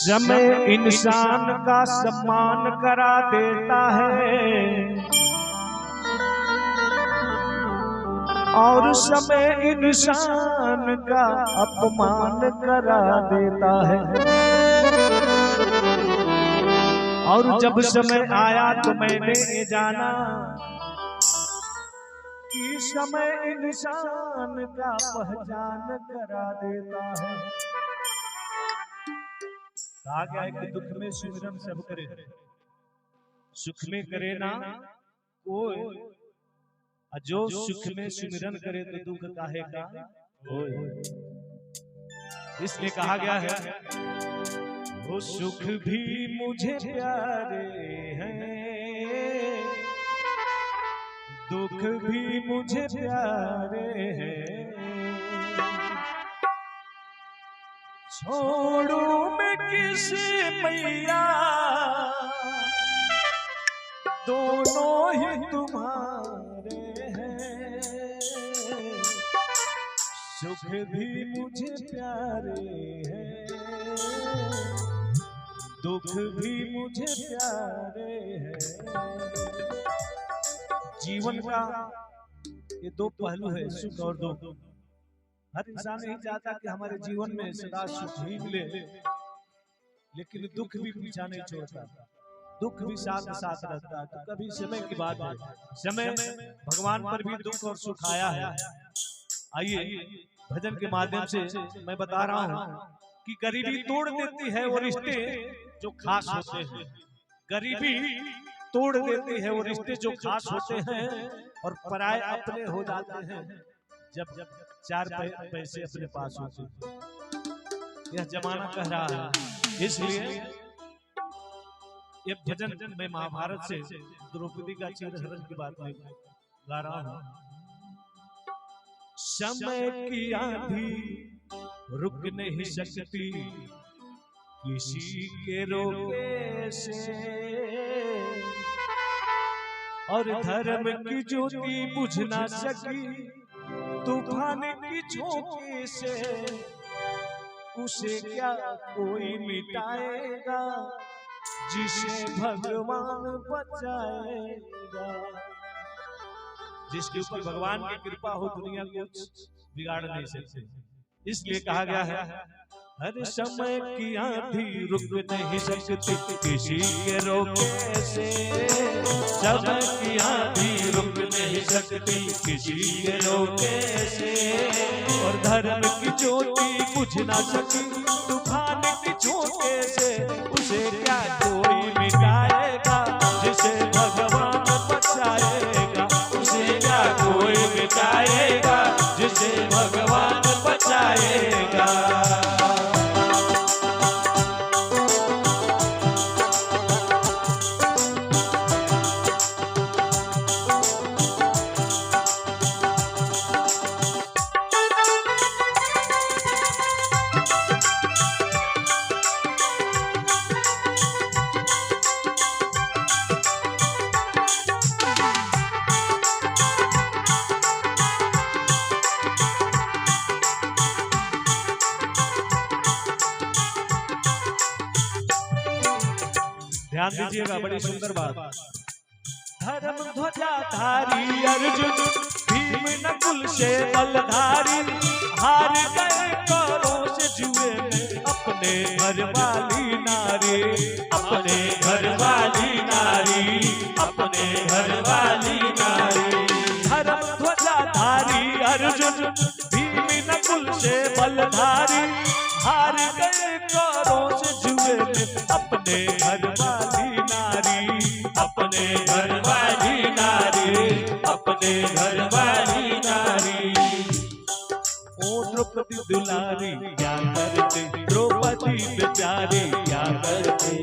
समय इंसान का सम्मान करा देता है और समय इंसान का अपमान करा देता है। और जब समय आया तो मैंने ये जाना कि समय इंसान का पहचान करा देता है। कहा गया है कि दुख में सुमिरन सब करे, सुख में करे ना कोई, जो सुख में सुमिरन करे तो दुख काहे का होए। इसलिए कहा गया है वो सुख भी मुझे प्यारे हैं, दुख भी मुझे प्यारे हैं, छोड़ू मैं किसे मैया दोनों ही तुम्हारे हैं। सुख भी मुझे प्यारे हैं, दुख भी मुझे प्यारे हैं। जीवन का ये दो पहलू है, सुख और दुख। हर इंसान नहीं चाहता कि हमारे जीवन में सदा सुख ही मिले, लेकिन दुख भी पीछा नहीं छोड़ता, दुख भी साथ साथ रहता है। तो कभी समय की बात है, समय भगवान पर भी दुख और सुख आया है। आइए भजन के माध्यम से मैं बता रहा हूँ कि गरीबी तोड़ देती है वो रिश्ते जो खास होते हैं, गरीबी तोड़ देती है वो रिश्ते जो खास होते हैं और पराये अपने हो जाते हैं जब चार पैसे अपने पास होते। यह जमाना कह रहा है। इसलिए ये भजन में महाभारत से द्रौपदी का चीरहरण की बात में गा रहा हूं। समय की आंधी रुक नहीं सकती किसी के रोके से, और धर्म की ज्योति बुझ ना सकी तूफान की झोंके से। उसे क्या कोई मिटाएगा जिसे भगवान बचाएगा। जिसके ऊपर भगवान की कृपा हो दुनिया कुछ बिगाड़ नहीं सकते। इसलिए कहा गया है हर समय की आंधी रुक नहीं सकती किसी के रोके से। समय की आंधी रुक नहीं सकती किसी के रोके से, और धर्म की ज्योति बुझ ना सकी तूफान की झोंके से। उसे क्या कोई मिटाएगा जिसे भगवान बचाएगा। उसे क्या कोई मिटाएगा जिसे भगवान बचाएगा। ध्यान दीजिएगा, बड़ी सुंदर बात। धर्म ध्वजा धारी अर्जुन भीम नकुल से बलधारी, हार गए कौरों से जुए में अपने घर वाली नारी। अपने घर वाली नारी, अपने घर वाली नारी। धर्म ध्वजा धारी अर्जुन भीम नकुल से बलधारी, हार गए कौरों से जुए में अपने घर वाली नारी। अपने घर वाली नारी, अपने घर वाली नारी। ओ द्रौपदी दुलारी क्या करते, द्रौपदी बेचारी क्या करते।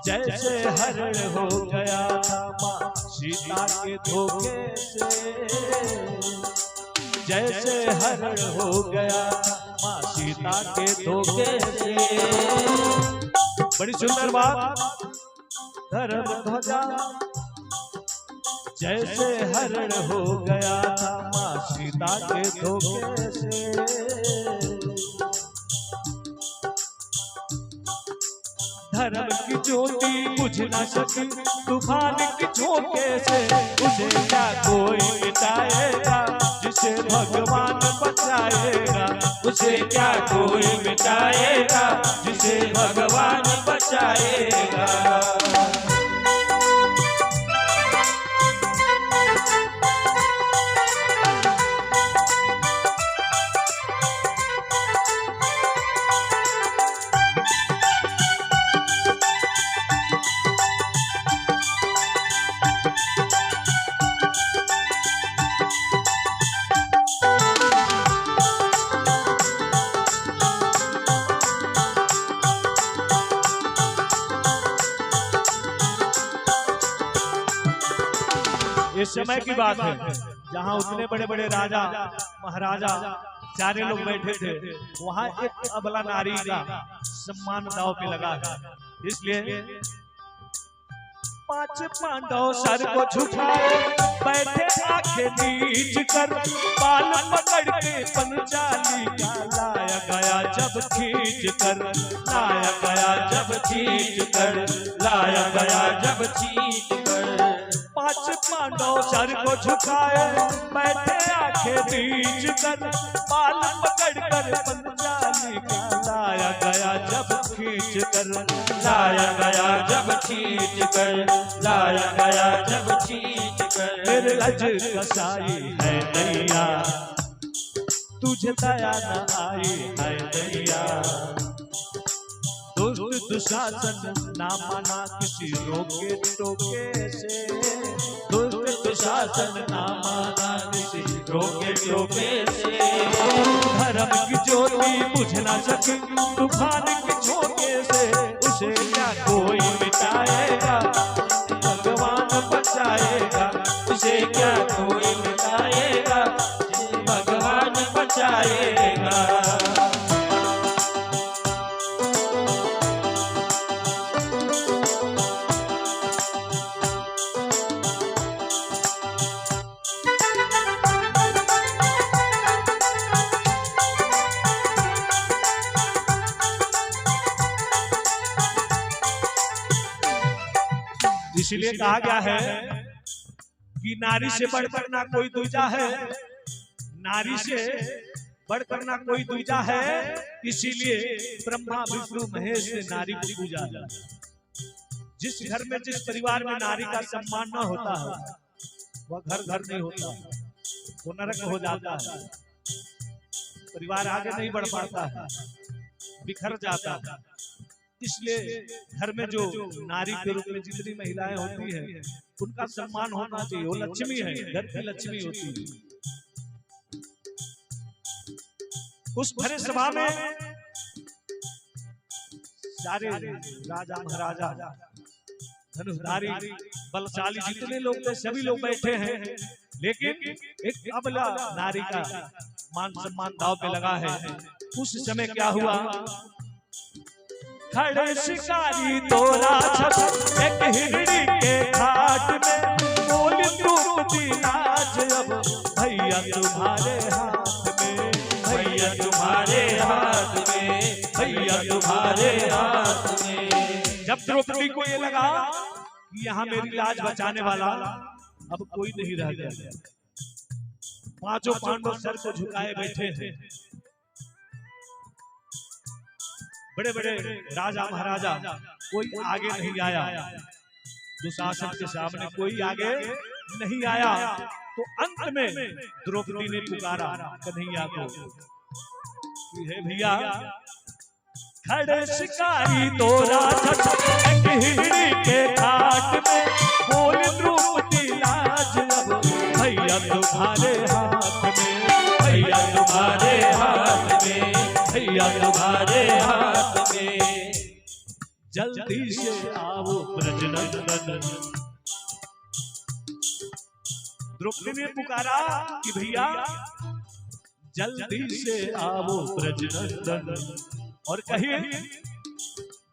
जैसे हरण हो गया था माँ सीता के धोखे से। जैसे हरण हो गया था माँ सीता के धोखे से। बड़ी सुंदर बात। धर्म ध्वजा जैसे हरण हो गया था माँ सीता के धोखे से। धर्म की ज्योति बुझ न सकी तूफान की झोंके से, उसे क्या कोई मिटाएगा जिसे भगवान बचाएगा, उसे क्या कोई मिटाएगा जिसे भगवान बचाएगा। इस समय की बात है जहाँ उतने बड़े बड़े राजा महाराजा सारे लोग बैठे थे, वहाँ एक अबला नारी का सम्मान दांव पे लगा है। इसलिए 5 पांडव सर को झुकाए बैठे आंखें नीच कर, बाल पकड़ के पंचाली का लाया गया जब खींच कर, लाया गया जब खींच कर, लाया गया जब खींच कर। 5 पांडव सर को झुकाए बैठे आंखें नीच कर, बाल पकड़ कर पंचाली का लाया गया जब खींच कर, लाया गया जब खींच कर, लाया गया जब खींच कर। निर्लज कसाई है नैया तुझे दया न आई है नैया, दुष्ट दुशासन ना माना किसी रोके टोके से, दुष्ट दुशासन ना माना किसी रोके टोके से। धर्म की ज्योति बुझ न सकी तूफान की झोंके से, उसे क्या कोई मिटाएगा भगवान बचाएगा, उसे क्या कोई मिटाएगा भगवान बचाएगा। इसलिए कहा गया है कि नारी से बढ़कर ना कोई दूजा है, नारी से बढ़कर ना कोई दूजा है, इसीलिए ब्रह्मा विष्णु महेश ने नारी को पूजा है। जिस घर में जिस परिवार में नारी का सम्मान न होता है वह घर घर नहीं होता, वो नरक हो जाता है, परिवार आगे नहीं बढ़ पाता है, बिखर जाता है। इसलिए घर में जो नारी के रूप में जितनी महिलाएं होती हैं उनका सम्मान होना चाहिए, वो लक्ष्मी है, घर की लक्ष्मी होती है। उस भरे सभा में सारे राजा महाराजा धनुषधारी बलशाली जितने लोग थे सभी लोग बैठे हैं, लेकिन एक अबला नारी का मान सम्मान दांव पे लगा है। उस समय क्या हुआ, खड़े शिकारी तोरा छप एक हिरणी के घाट में, बोली द्रौपदी नाच अब भैया तुम्हारे हाथ में, भैया तुम्हारे हाथ में, भैया तुम्हारे हाथ में। जब द्रौपदी को ये लगा कि यहाँ मेरी लाज बचाने वाला अब कोई नहीं रह गया, 5 पांडव सर को झुकाए बैठे थे, बड़े बड़े राजा महाराजा कोई आगे नहीं आया, दुशासन के सामने कोई आगे नहीं आया। तो अंत में द्रौपदी ने पुकारा कन्हैया को, हे भैया खड़े शिकारी तोरा छप हिरणी के घाट में, बोल द्रौपदी लाज अब भैया तुम्हारे हाथ में, भैया तुम्हारे हाथ में, भैया तुम्हारे हाथ में। जल्दी से आओ ब्रजनंदन। द्रौपदी ने पुकारा कि भैया जल्दी से आओ ब्रजनंदन, और कहिए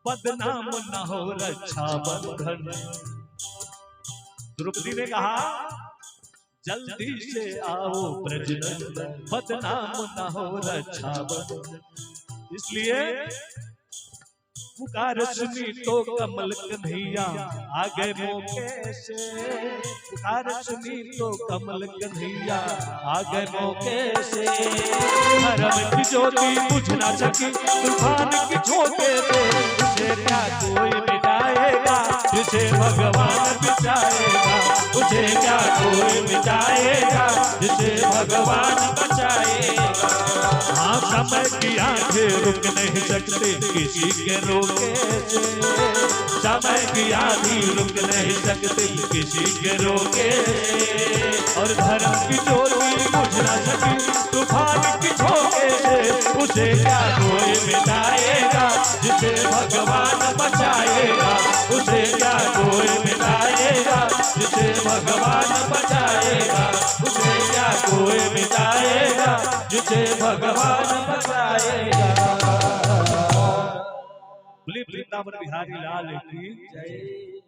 बदनाम न हो रक्षा बंधन। द्रौपदी ने कहा जल्दी से आओ ब्रजनंदन, बदनाम न हो रक्षा बंधन। इसलिए पुकार सुनी तो कमल कन्हैया आ गए मौके से। पुकार सुनी तो कमल कन्हैया आ गए मौके से। धर्म की ज्योति बुझ ना सकी तूफान की झोंके से। उसे क्या कोई मिटाएगा जिसे भगवान बचाएगा। उसे क्या कोई मिटाएगा जिसे भगवान बचाएगा। हाँ समय की आंखें रुक नहीं सकते किसी के रोके से। समय की आंधी रुक नहीं सकते किसी के रोके से। और धर्म की ज्योति बुझ ना सकी तूफान की झोंके से। उसे क्या कोई मिटाएगा जिसे भगवान बचाएगा। उसे क्या कोई मिटाएगा जिसे भगवान बचाएगा। उसे क्या कोई मिटाएगा जिसे भगवान बचाएगा। बोले वृंदावन बिहारी लाल की जय।